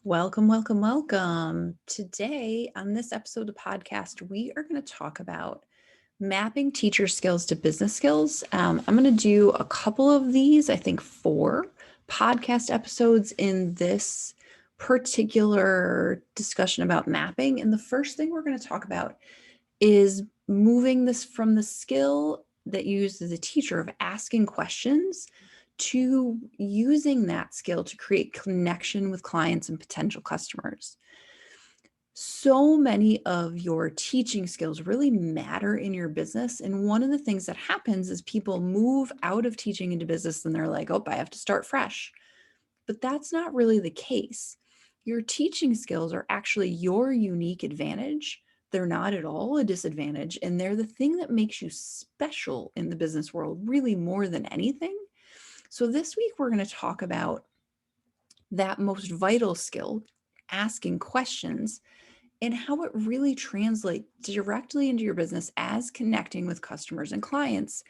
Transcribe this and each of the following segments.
Welcome, welcome, welcome. Today, on this episode of the podcast, we are going to talk about mapping teacher skills to business skills. I'm going to do a couple of these, I think 4 podcast episodes in this particular discussion about mapping. And the first thing we're going to talk about is moving this from the skill that you use as a teacher of asking questions to using that skill to create connection with clients and potential customers. So many of your teaching skills really matter in your business. And one of the things that happens is people move out of teaching into business and they're like, oh, I have to start fresh. But that's not really the case. Your teaching skills are actually your unique advantage. They're not at all a disadvantage. And they're the thing that makes you special in the business world, really more than anything. So this week, we're going to talk about that most vital skill, asking questions, and how it really translates directly into your business as connecting with customers and clients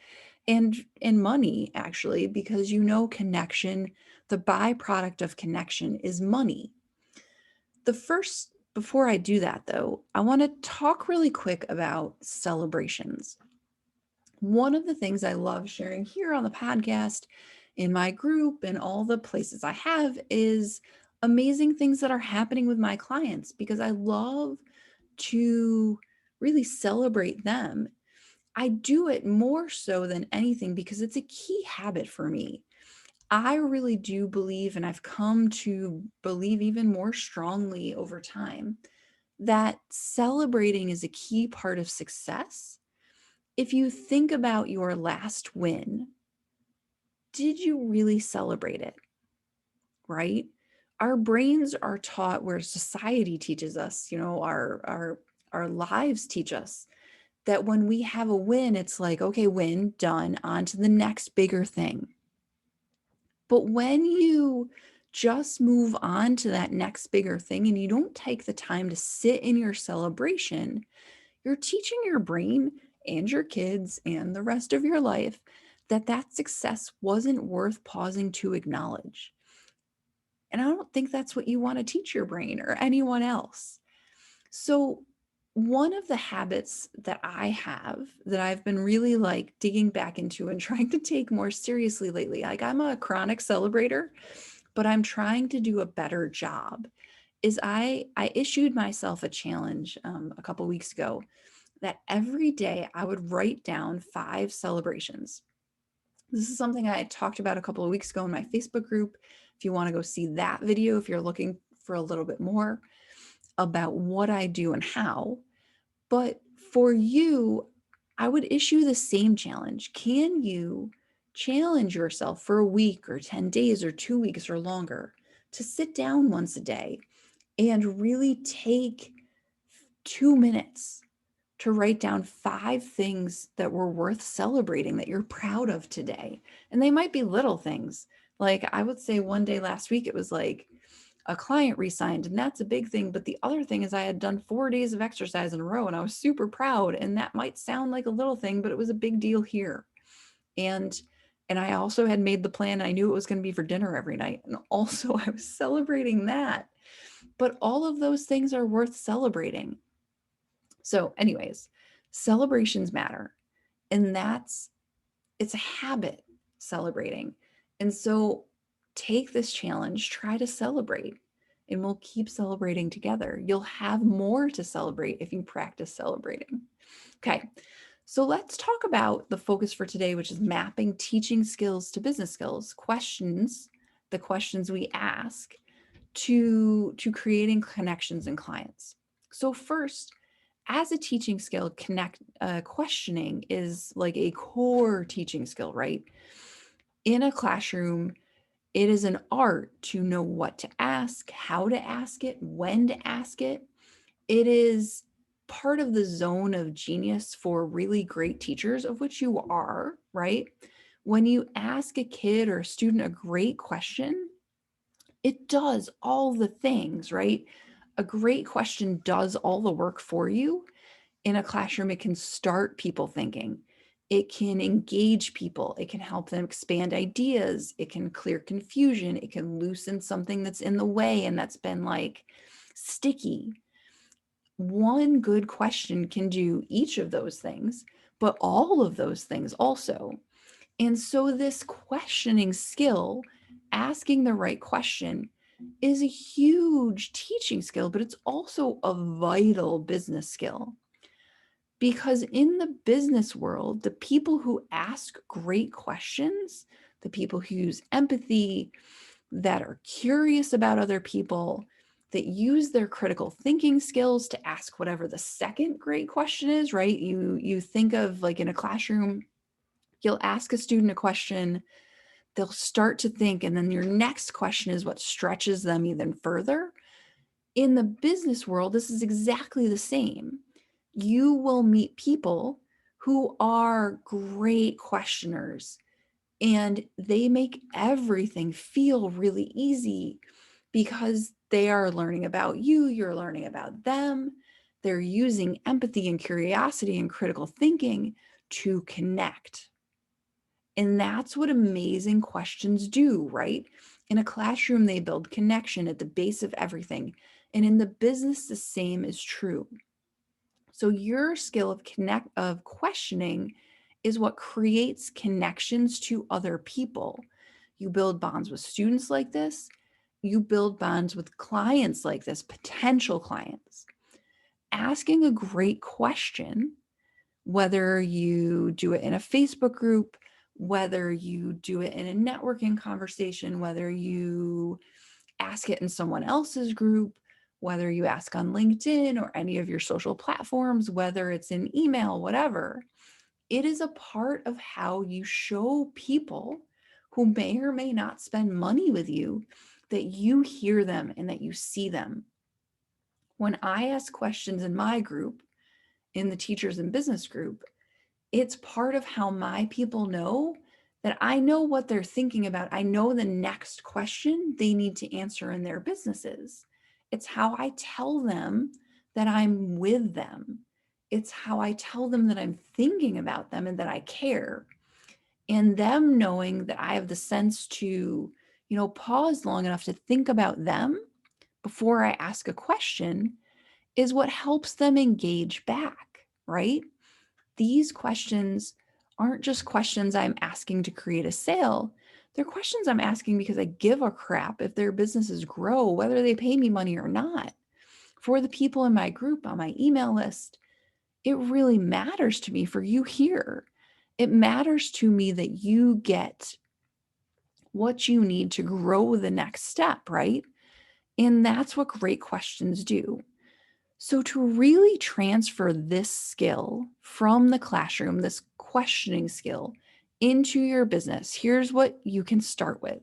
and money, actually, because connection, the byproduct of connection is money. Before I do that though, I want to talk really quick about celebrations. One of the things I love sharing here on the podcast, in my group, and all the places I have is amazing things that are happening with my clients because I love to really celebrate them. I do it more so than anything because it's a key habit for me. I really do believe, and I've come to believe even more strongly over time, that celebrating is a key part of success. If you think about your last win, did you really celebrate it? Right? Our brains are taught where society teaches us, our lives teach us that when we have a win, it's like, okay, win, done, on to the next bigger thing. But when you just move on to that next bigger thing and you don't take the time to sit in your celebration, you're teaching your brain and your kids and the rest of your life that success wasn't worth pausing to acknowledge. And I don't think that's what you want to teach your brain or anyone else. So, one of the habits that I have that I've been really like digging back into and trying to take more seriously lately, like I'm a chronic celebrator, but I'm trying to do a better job, is I issued myself a challenge a couple weeks ago that every day I would write down 5 celebrations. This is something I had talked about a couple of weeks ago in my Facebook group. If you want to go see that video, if you're looking for a little bit more about what I do and how. But for you, I would issue the same challenge. Can you challenge yourself for a week or 10 days or 2 weeks or longer to sit down once a day and really take 2 minutes to write down 5 things that were worth celebrating that you're proud of today? And they might be little things. Like I would say one day last week, it was like a client resigned, and that's a big thing. But the other thing is I had done 4 days of exercise in a row and I was super proud. And that might sound like a little thing, but it was a big deal here. And I also had made the plan. I knew it was going to be for dinner every night. And also I was celebrating that. But all of those things are worth celebrating. So, anyways, celebrations matter. And it's a habit, celebrating. And so take this challenge, try to celebrate, and we'll keep celebrating together. You'll have more to celebrate if you practice celebrating. Okay. So let's talk about the focus for today, which is mapping teaching skills to business skills, the questions we ask to creating connections and clients. So first, as a teaching skill, questioning is like a core teaching skill, right? In a classroom, it is an art to know what to ask, how to ask it, when to ask it. It is part of the zone of genius for really great teachers, of which you are, right? When you ask a kid or a student a great question, it does all the things, right? A great question does all the work for you. In a classroom, it can start people thinking. It can engage people. It can help them expand ideas. It can clear confusion. It can loosen something that's in the way and that's been like sticky. One good question can do each of those things, but all of those things also. And so, this questioning skill, asking the right question, is a huge teaching skill, but it's also a vital business skill. Because in the business world, the people who ask great questions, the people who use empathy, that are curious about other people, that use their critical thinking skills to ask whatever the second great question is, right? You think of like in a classroom, you'll ask a student a question, they'll start to think, and then your next question is what stretches them even further. In the business world, this is exactly the same. You will meet people who are great questioners and they make everything feel really easy because they are learning about you, you're learning about them. They're using empathy and curiosity and critical thinking to connect. And that's what amazing questions do, right? In a classroom, they build connection at the base of everything. And in the business, the same is true. So your skill of questioning is what creates connections to other people. You build bonds with students like this. You build bonds with clients like this, potential clients. Asking a great question, whether you do it in a Facebook group, whether you do it in a networking conversation, whether you ask it in someone else's group, whether you ask on LinkedIn or any of your social platforms, whether it's in email, whatever, it is a part of how you show people who may or may not spend money with you that you hear them and that you see them. When I ask questions in my group, in the teachers and business group, it's part of how my people know that I know what they're thinking about. I know the next question they need to answer in their businesses. It's how I tell them that I'm with them. It's how I tell them that I'm thinking about them and that I care. And them knowing that I have the sense to, pause long enough to think about them before I ask a question is what helps them engage back, right? These questions aren't just questions I'm asking to create a sale. They're questions I'm asking because I give a crap if their businesses grow, whether they pay me money or not. For the people in my group on my email list, it really matters to me for you here. It matters to me that you get what you need to grow the next step, right? And that's what great questions do. So, to really transfer this skill from the classroom, this questioning skill, into your business, here's what you can start with.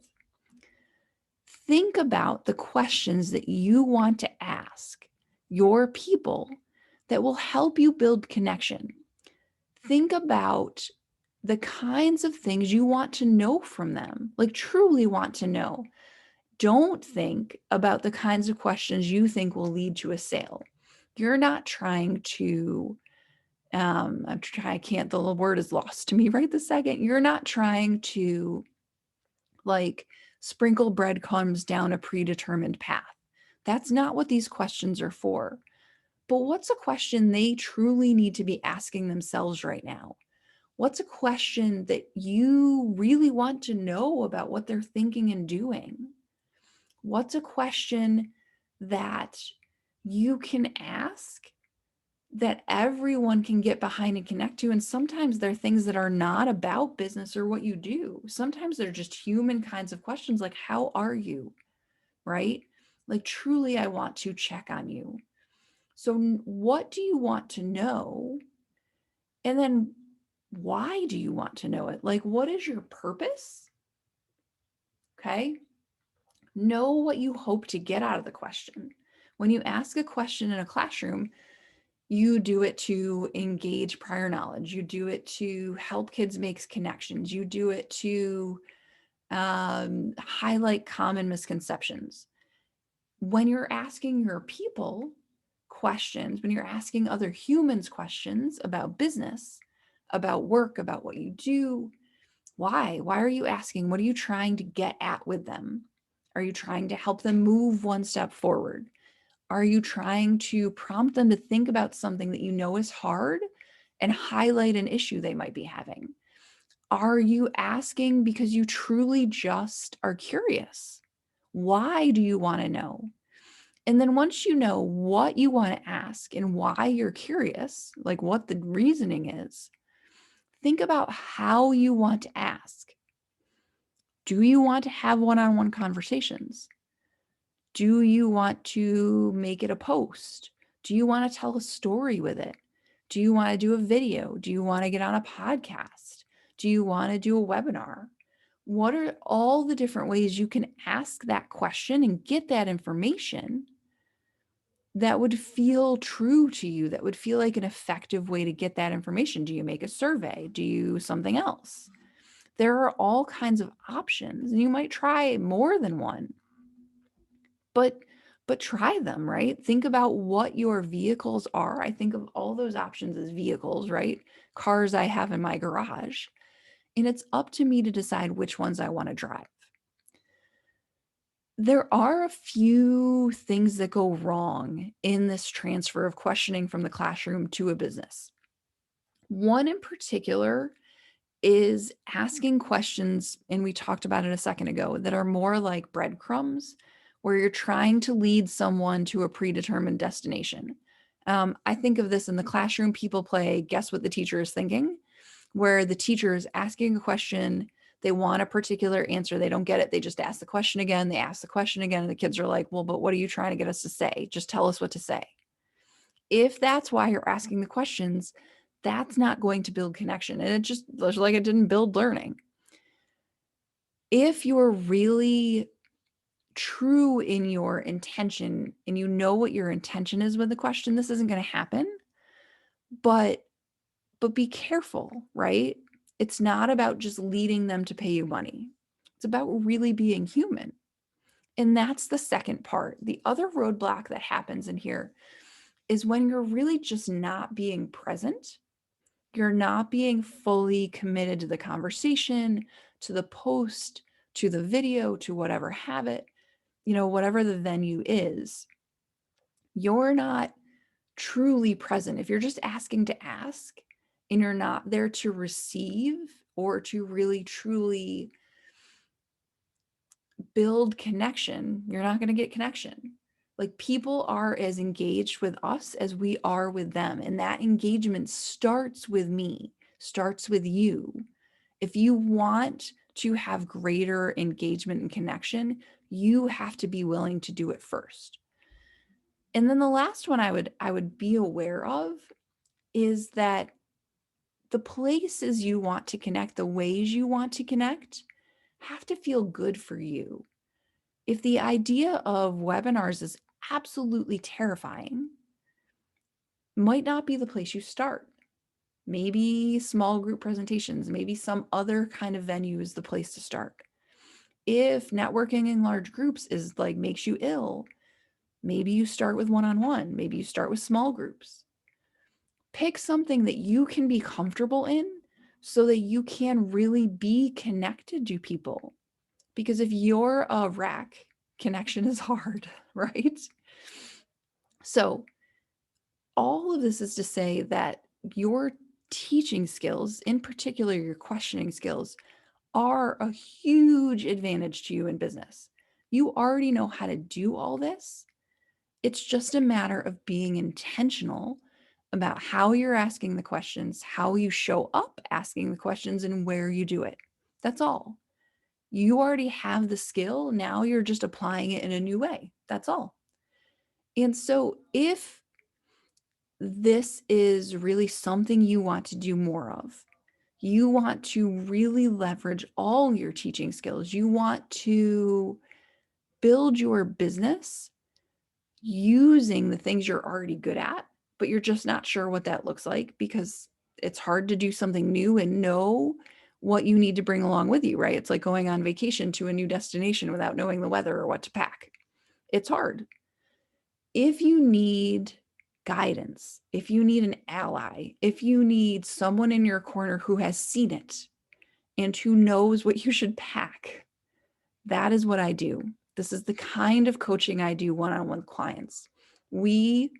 Think about the questions that you want to ask your people that will help you build connection. Think about the kinds of things you want to know from them, like truly want to know. Don't think about the kinds of questions you think will lead to a sale. You're not trying to, I can't, the word is lost to me right this second. You're not trying to like sprinkle breadcrumbs down a predetermined path. That's not what these questions are for. But what's a question they truly need to be asking themselves right now? What's a question that you really want to know about what they're thinking and doing? What's a question that you can ask that everyone can get behind and connect to? And sometimes they're things that are not about business or what you do. Sometimes they're just human kinds of questions like, how are you? Right? Like, truly, I want to check on you. So, what do you want to know? And then, why do you want to know it? Like, what is your purpose? Okay. Know what you hope to get out of the question. When you ask a question in a classroom, you do it to engage prior knowledge. You do it to help kids make connections. You do it to highlight common misconceptions. When you're asking your people questions, when you're asking other humans questions about business, about work, about what you do. Why? Why are you asking? What are you trying to get at with them? Are you trying to help them move one step forward? Are you trying to prompt them to think about something that you know is hard and highlight an issue they might be having? Are you asking because you truly just are curious? Why do you want to know? And then once you know what you want to ask and why you're curious, like what the reasoning is, think about how you want to ask. Do you want to have one-on-one conversations? Do you want to make it a post? Do you want to tell a story with it? Do you want to do a video? Do you want to get on a podcast? Do you want to do a webinar? What are all the different ways you can ask that question and get that information that would feel true to you, that would feel like an effective way to get that information? Do you make a survey? Do you something else? There are all kinds of options, and you might try more than one, but try them, right? Think about what your vehicles are. I think of all those options as vehicles, right? Cars I have in my garage, and it's up to me to decide which ones I want to drive. There are a few things that go wrong in this transfer of questioning from the classroom to a business. One in particular is asking questions, and we talked about it a second ago, that are more like breadcrumbs, where you're trying to lead someone to a predetermined destination. I think of this in the classroom. People play guess what the teacher is thinking, where the teacher is asking a question. They want a particular answer. They don't get it. They just ask the question again. They ask the question again. And the kids are like, well, but what are you trying to get us to say? Just tell us what to say. If that's why you're asking the questions, that's not going to build connection. And it just looks like it didn't build learning. If you're really true in your intention and you know what your intention is with the question, this isn't going to happen. But be careful, right? It's not about just leading them to pay you money. It's about really being human. And that's the second part. The other roadblock that happens in here is when you're really just not being present. You're not being fully committed to the conversation, to the post, to the video, to whatever habit, whatever the venue is. You're not truly present. If you're just asking to ask and you're not there to receive or to really truly build connection, you're not going to get connection. Like, people are as engaged with us as we are with them. And that engagement starts with me, starts with you. If you want to have greater engagement and connection, you have to be willing to do it first. And then the last one I would be aware of is that the places you want to connect, the ways you want to connect, have to feel good for you. If the idea of webinars is absolutely terrifying, might not be the place you start. Maybe small group presentations, maybe some other kind of venue is the place to start. If networking in large groups is like makes you ill, maybe you start with one-on-one, maybe you start with small groups. Pick something that you can be comfortable in so that you can really be connected to people. Because if you're a wreck, connection is hard, right? So all of this is to say that your teaching skills, in particular your questioning skills, are a huge advantage to you in business. You already know how to do all this. It's just a matter of being intentional about how you're asking the questions, how you show up asking the questions, and where you do it. That's all. You already have the skill. Now you're just applying it in a new way. That's all. And so if this is really something you want to do more of, you want to really leverage all your teaching skills, you want to build your business using the things you're already good at, but you're just not sure what that looks like because it's hard to do something new and know what you need to bring along with you, right? It's like going on vacation to a new destination without knowing the weather or what to pack. It's hard. If you need guidance, if you need an ally, if you need someone in your corner who has seen it and who knows what you should pack, that is what I do. This is the kind of coaching I do one-on-one clients. We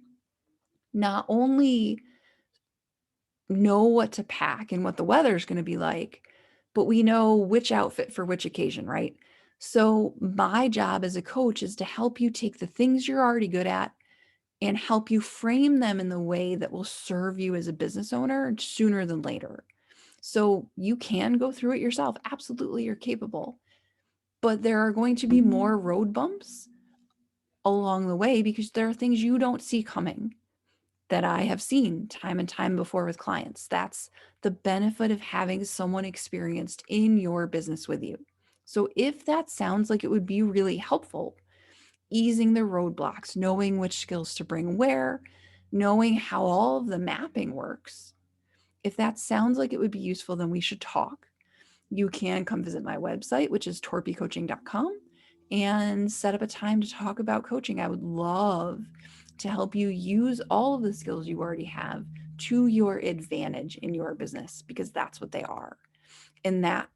not only know what to pack and what the weather is going to be like, but we know which outfit for which occasion, right? So, my job as a coach is to help you take the things you're already good at and help you frame them in the way that will serve you as a business owner sooner than later. So, you can go through it yourself. Absolutely, you're capable. But there are going to be more road bumps along the way because there are things you don't see coming that I have seen time and time before with clients. That's the benefit of having someone experienced in your business with you. So if that sounds like it would be really helpful, easing the roadblocks, knowing which skills to bring where, knowing how all of the mapping works, if that sounds like it would be useful, then we should talk. You can come visit my website, which is torpycoaching.com, and set up a time to talk about coaching. I would love to help you use all of the skills you already have to your advantage in your business because that's what they are. And that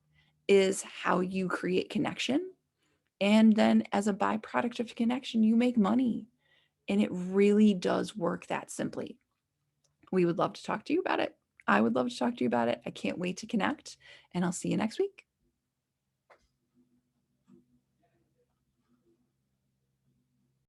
is how you create connection. And then, as a byproduct of connection, you make money. And it really does work that simply. We would love to talk to you about it. I would love to talk to you about it. I can't wait to connect, and I'll see you next week.